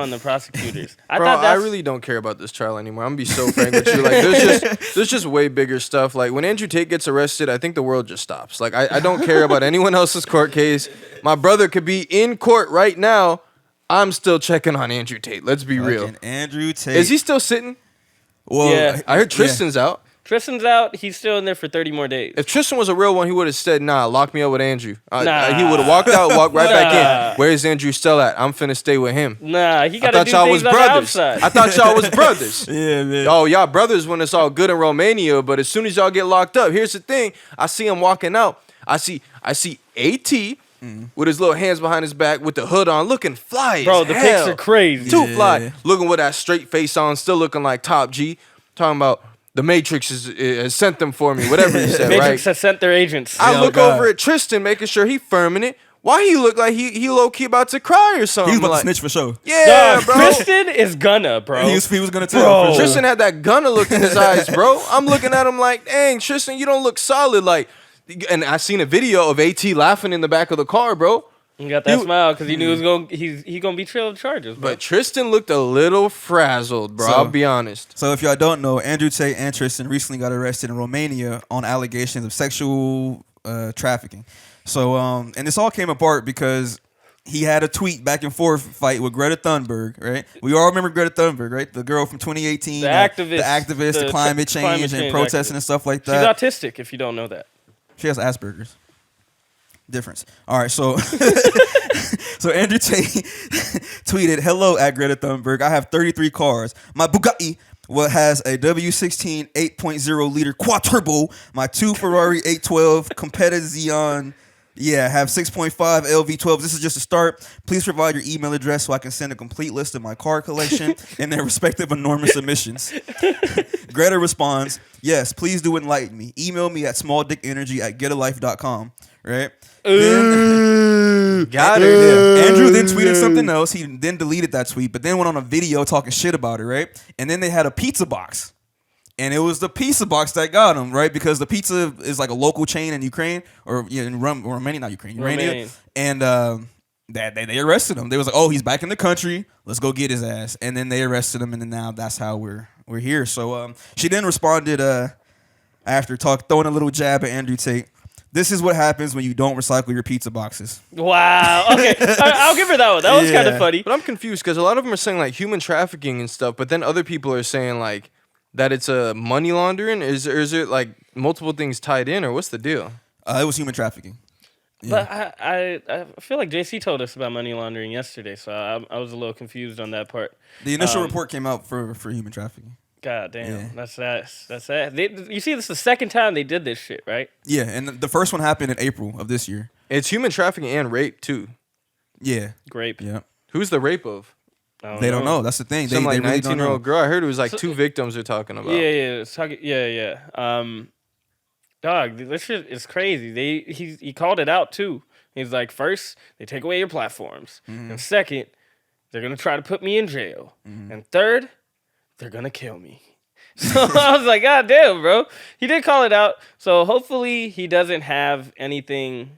on the prosecutors. Bro, I really don't care about this trial anymore. I'm gonna be so frank with you. Like, there's just way bigger stuff. Like, when Andrew Tate gets arrested, I think the world just stops. Like, I don't care about anyone else's court case. My brother could be in court right now. I'm still checking on Andrew Tate. Let's be real. Andrew Tate. Is he still sitting? Well, yeah. I heard Tristan's out. Tristan's out. He's still in there for 30 more days. If Tristan was a real one, he would have said, nah, lock me up with Andrew. He would have walked out, walked right back in. Where's Andrew still at? I'm finna stay with him. Nah, he got to do things on the outside. I thought y'all was brothers. Yeah, man. Oh, y'all brothers when it's all good in Romania, but as soon as y'all get locked up, here's the thing. I see him walking out. I see AT with his little hands behind his back with the hood on, looking fly Bro, as the hell. pics are crazy. Too fly. Looking with that straight face on, still looking like Top G. Talking about the Matrix has sent them for me, whatever he said, Matrix right? has sent their agents. I look over at Tristan, making sure he firming it. Why he look like he low-key about to cry or something? He was about like, to snitch for sure. Yeah, bro. Tristan is gonna, bro. He was gonna tell. Bro. Tristan had that gunner look in his eyes, bro. I'm looking at him like, dang, Tristan, you don't look solid. Like, and I seen a video of AT laughing in the back of the car, bro. He got that smile because he knew he gonna be trailed charges, bro. But Tristan looked a little frazzled, bro. I'll be honest. So if y'all don't know, Andrew Tate and Tristan recently got arrested in Romania on allegations of sexual trafficking. So and this all came apart because he had a tweet back and forth fight with Greta Thunberg, right? We all remember Greta Thunberg, right? The girl from 2018, the activist, the climate change and protesting and stuff like that. She's autistic, if you don't know that. She has Asperger's. Difference. All right, so so Andrew Tate tweeted, "Hello at Greta Thunberg. I have 33 cars. My Bugatti has a W16 8.0 liter quad turbo. My 2 Ferrari 812 Competizione, have 6.5 LV12. This is just a start. Please provide your email address so I can send a complete list of my car collection and their respective enormous emissions." Greta responds, "Yes, please do enlighten me. Email me at smalldickenergy@getalife.com." Right? Got her. Yeah. Andrew then tweeted something else. He then deleted that tweet, but then went on a video talking shit about it, right? And then they had a pizza box. And it was the pizza box that got him, right? Because the pizza is like a local chain in Ukraine, or in Romania, not Ukraine, Romania. And they arrested him. They was like, "Oh, he's back in the country. Let's go get his ass." And then they arrested him, and then now that's how we're here. So she then responded after throwing a little jab at Andrew Tate. "This is what happens when you don't recycle your pizza boxes." Wow. Okay, I'll give her that one. That was kind of funny. But I'm confused because a lot of them are saying like human trafficking and stuff, but then other people are saying like that it's a money laundering. Is it like multiple things tied in, or what's the deal? It was human trafficking. Yeah. But I feel like JC told us about money laundering yesterday, so I was a little confused on that part. The initial report came out for human trafficking. God damn, that's that. You see, this is the second time they did this shit, right? Yeah, and the first one happened in April of this year. It's human trafficking and rape too. Yeah. Rape. Yeah. Who's the rape of? They don't know. That's the thing. Some they like 19-year-old girl. I heard it was like 2 victims they're talking about. Yeah. Dog, this shit is crazy. He called it out too. He's like, first, they take away your platforms. And second, they're gonna try to put me in jail. And third, they're gonna kill me. So I was like, God damn, bro. He did call it out. So hopefully he doesn't have anything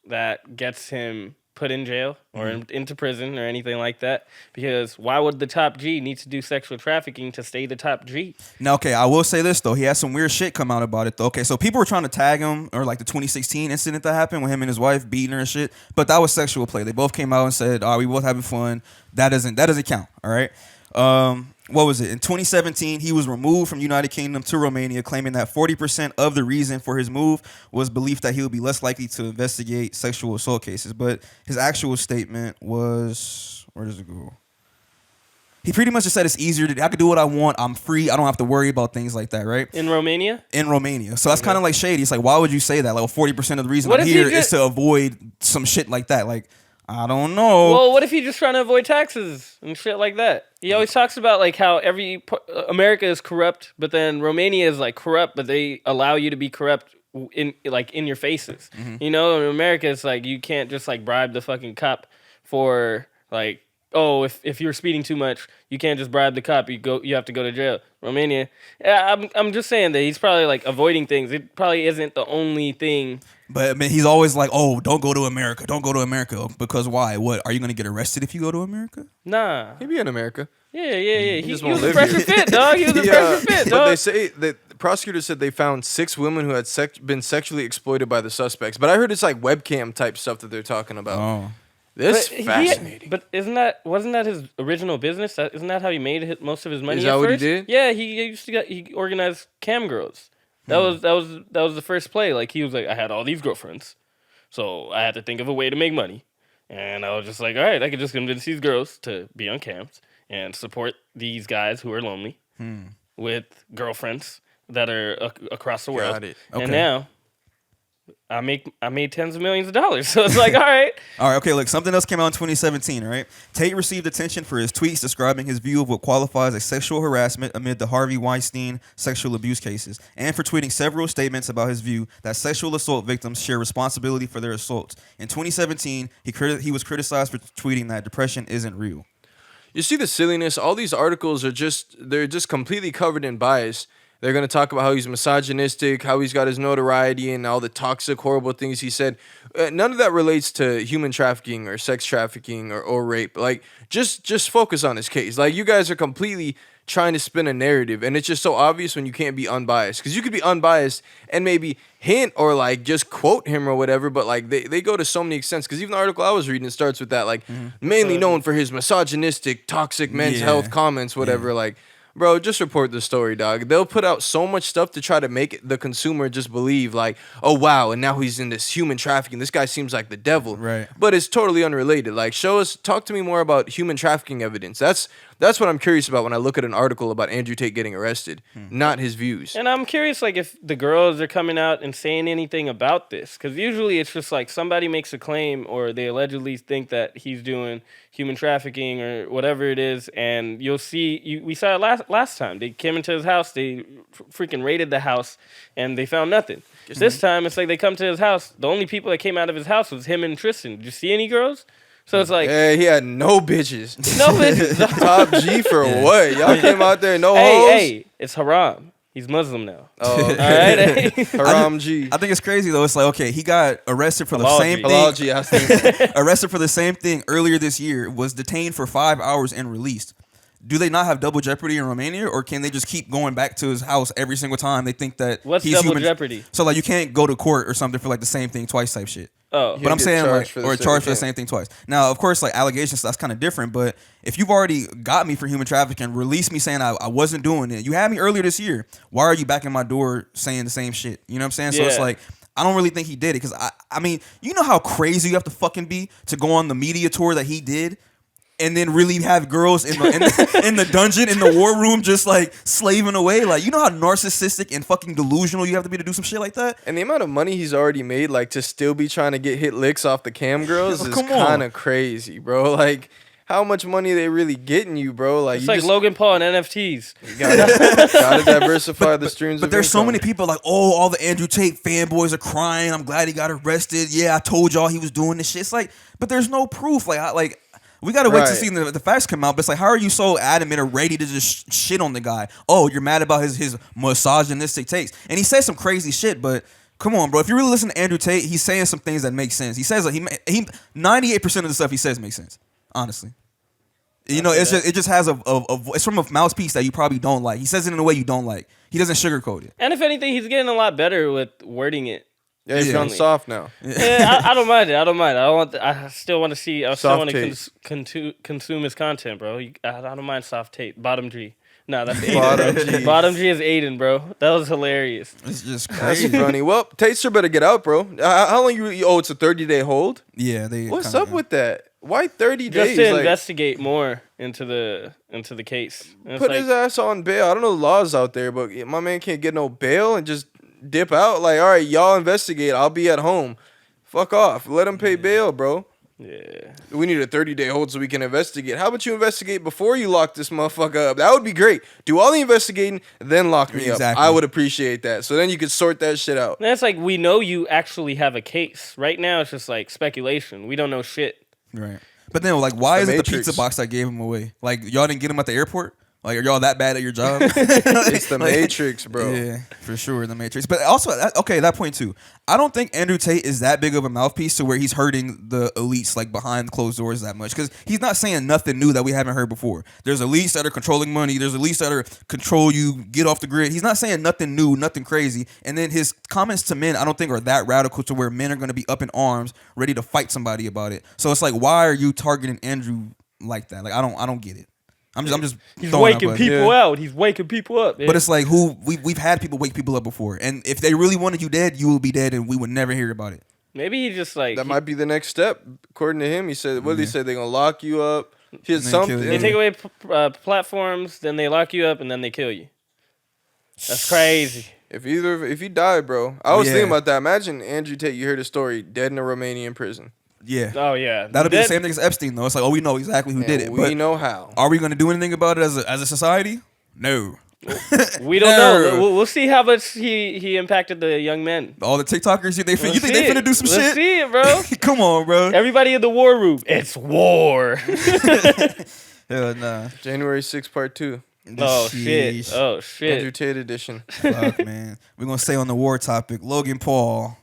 that gets him put in jail or into prison or anything like that. Because why would the top G need to do sexual trafficking to stay the top G? Now, okay, I will say this, though. He had some weird shit come out about it, though. Okay, so people were trying to tag him, or like the 2016 incident that happened with him and his wife beating her and shit. But that was sexual play. They both came out and said, "Oh, we both having fun." That doesn't count, all right? What was it? In 2017, he was removed from United Kingdom to Romania, claiming that 40% of the reason for his move was belief that he would be less likely to investigate sexual assault cases. But his actual statement was, where does it go? He pretty much just said it's easier I can do what I want. I'm free. I don't have to worry about things like that, right? In Romania? In Romania. So that's kind of like shady. It's like, why would you say that? Like, 40% of the reason I'm here is to avoid some shit like that. Like, I don't know. Well, what if he's just trying to avoid taxes and shit like that? He always talks about like how America is corrupt, but then Romania is like corrupt, but they allow you to be corrupt in your faces. You know, in America it's like you can't just like bribe the fucking cop for like oh, if you're speeding too much, you can't just bribe the cop. You have to go to jail. Romania. Yeah, I'm just saying that he's probably like avoiding things. It probably isn't the only thing. But I mean, he's always like, "Oh, don't go to America. Don't go to America." Because why? What? Are you gonna get arrested if you go to America? Nah. He'd be in America. Yeah. He just was won't a live pressure here. fit, dog. He was a pressure fit, dog. But they say that the prosecutors said they found 6 women who had been sexually exploited by the suspects. But I heard it's like webcam type stuff that they're talking about. Oh, This But fascinating. but wasn't that his original business? Isn't that how he made most of his money? Is that at what he first? did? Yeah, he organized cam girls. That was the first play. Like he was like, I had all these girlfriends, so I had to think of a way to make money, and I was just like, all right, I could just convince these girls to be on cams and support these guys who are lonely with girlfriends that are across the world. Got it. Okay. And now I made tens of millions of dollars. So it's like, all right. all right. Okay, look, something else came out in 2017. All right, Tate received attention for his tweets describing his view of what qualifies as sexual harassment amid the Harvey Weinstein sexual abuse cases, and for tweeting several statements about his view that sexual assault victims share responsibility for their assaults. In 2017, he was criticized for tweeting that depression isn't real. You see the silliness? All these articles they're just completely covered in bias. They're going to talk about how he's misogynistic, how he's got his notoriety, and all the toxic, horrible things he said. None of that relates to human trafficking or sex trafficking or rape. Like, just focus on his case. Like, you guys are completely trying to spin a narrative, and it's just so obvious when you can't be unbiased. Because you could be unbiased and maybe hint or, like, just quote him or whatever, but, like, they go to so many extents. Because even the article I was reading, it starts with that, like, mainly known for his misogynistic, toxic men's health comments, whatever, like... Bro, just report the story, dog. They'll put out so much stuff to try to make the consumer just believe, like, oh, wow, and now he's in this human trafficking. This guy seems like the devil. Right. But it's totally unrelated. Like, talk to me more about human trafficking evidence. That's what I'm curious about when I look at an article about Andrew Tate getting arrested, not his views. And I'm curious, like, if the girls are coming out and saying anything about this. Because usually it's just like somebody makes a claim or they allegedly think that he's doing human trafficking or whatever it is. And you'll see, we saw it last time. They came into his house, they freaking raided the house, and they found nothing. This time, it's like they come to his house. The only people that came out of his house was him and Tristan. Did you see any girls? So it's like... Yeah, he had no bitches. No bitches. Top G for what? Y'all came out there, no hoes? Hey, it's haram. He's Muslim now. Oh, All right? Haram G. I think it's crazy though. It's like, okay, he got arrested for the Halal same G. thing. Halal G, I was thinking. Arrested for the same thing earlier this year, was detained for 5 hours and released. Do they not have double jeopardy in Romania, or can they just keep going back to his house every single time they think that What's he's double human jeopardy? So like you can't go to court or something for like the same thing twice type shit. Oh. But I'm get saying charged like, for or the charged for the same same thing twice. Now, of course, like allegations, that's kind of different. But if you've already got me for human trafficking, released me saying I wasn't doing it. You had me earlier this year. Why are you back in my door saying the same shit? You know what I'm saying? So it's Yeah. like, I don't really think he did it. Because I mean, you know how crazy you have to fucking be to go on the media tour that he did, and then really have girls in the dungeon, in the war room, just like slaving away. Like, you know how narcissistic and fucking delusional you have to be to do some shit like that? And the amount of money he's already made, like, to still be trying to get hit licks off the cam girls is Come on. kind of crazy, bro. Like, how much money are they really getting you, bro? Like, It's you like just Logan Paul and NFTs. gotta diversify the streams But of there's so income. many people like, oh, all the Andrew Tate fanboys are crying. I'm glad he got arrested. Yeah, I told y'all he was doing this shit. It's like, but there's no proof. Like we gotta wait to Right. see the facts come out. But it's like, how are you so adamant or ready to just shit on the guy? Oh, you're mad about his misogynistic takes, and he says some crazy shit. But come on, bro. If you really listen to Andrew Tate, he's saying some things that make sense. He says like he 98% of the stuff he says makes sense. Honestly. You know, it just has it's from a mouthpiece that you probably don't like. He says it in a way you don't like. He doesn't sugarcoat it. And if anything, he's getting a lot better with wording it. Yeah, he's Yeah. gone soft now. Yeah, I don't mind it. I still want to see. I still Soft want Tate. to consume his content, bro. I don't mind soft Tate. Bottom G. No, that's Aiden. Bottom bro. G. Bottom G is Aiden, bro. That was hilarious. It's just That's crazy. funny. Well, Taster better get out, bro. How long you? Oh, it's a 30-day hold. Yeah, they. What's kinda- up with that? Why 30 Just days? to Like, investigate more into the case. And it's put like, his ass on bail. I don't know the laws out there, but my man can't get no bail and just dip out. Like, all right, y'all investigate. I'll be at home. Fuck off. Let him pay bail, bro. yeah. We need a 30-day hold so we can investigate. How about you investigate before you lock this motherfucker up? That would be great. Do all the investigating, then lock me Exactly. up. I would appreciate that. So then you could sort that shit out. And it's like we know you actually have a case. Right now, it's just like speculation. We don't know shit. Right. But then, like, why is it the Matrix. pizza box that gave him away? Like, y'all didn't get him at the airport? Like, are y'all that bad at your job? It's the Matrix, bro. Yeah, for sure, the Matrix. But also, that point too. I don't think Andrew Tate is that big of a mouthpiece to where he's hurting the elites like behind closed doors that much, because he's not saying nothing new that we haven't heard before. There's elites that are controlling money. There's elites that are control you, get off the grid. He's not saying nothing new, nothing crazy. And then his comments to men, I don't think are that radical to where men are going to be up in arms, ready to fight somebody about it. So it's like, why are you targeting Andrew like that? Like, I don't get it. I'm just He's waking people out. He's waking people up. Man. But it's like, we've had people wake people up before, and if they really wanted you dead, you will be dead, and we would never hear about it. Maybe he just like that might be the next step. According to him, he said, "What did he say? They're gonna lock you up." He had something. They take away platforms, then they lock you up, and then they kill you. That's crazy. If you die, bro, I was thinking about that. Imagine Andrew Tate. You heard the story, dead in a Romanian prison. Yeah. Oh yeah. That'll be the same thing as Epstein, though. It's like, oh, we know exactly who did it. We know how. Are we going to do anything about it as a society? No. We don't know. We'll see how much he impacted the young men. All the TikTokers, you think they finna do some shit? Let's see it, bro. Come on, bro. Everybody in the war room. It's war. Hell nah. January 6th, part 2. Oh shit. Oh shit. Andrew Tate edition. Fuck, man. We're gonna stay on the war topic. Logan Paul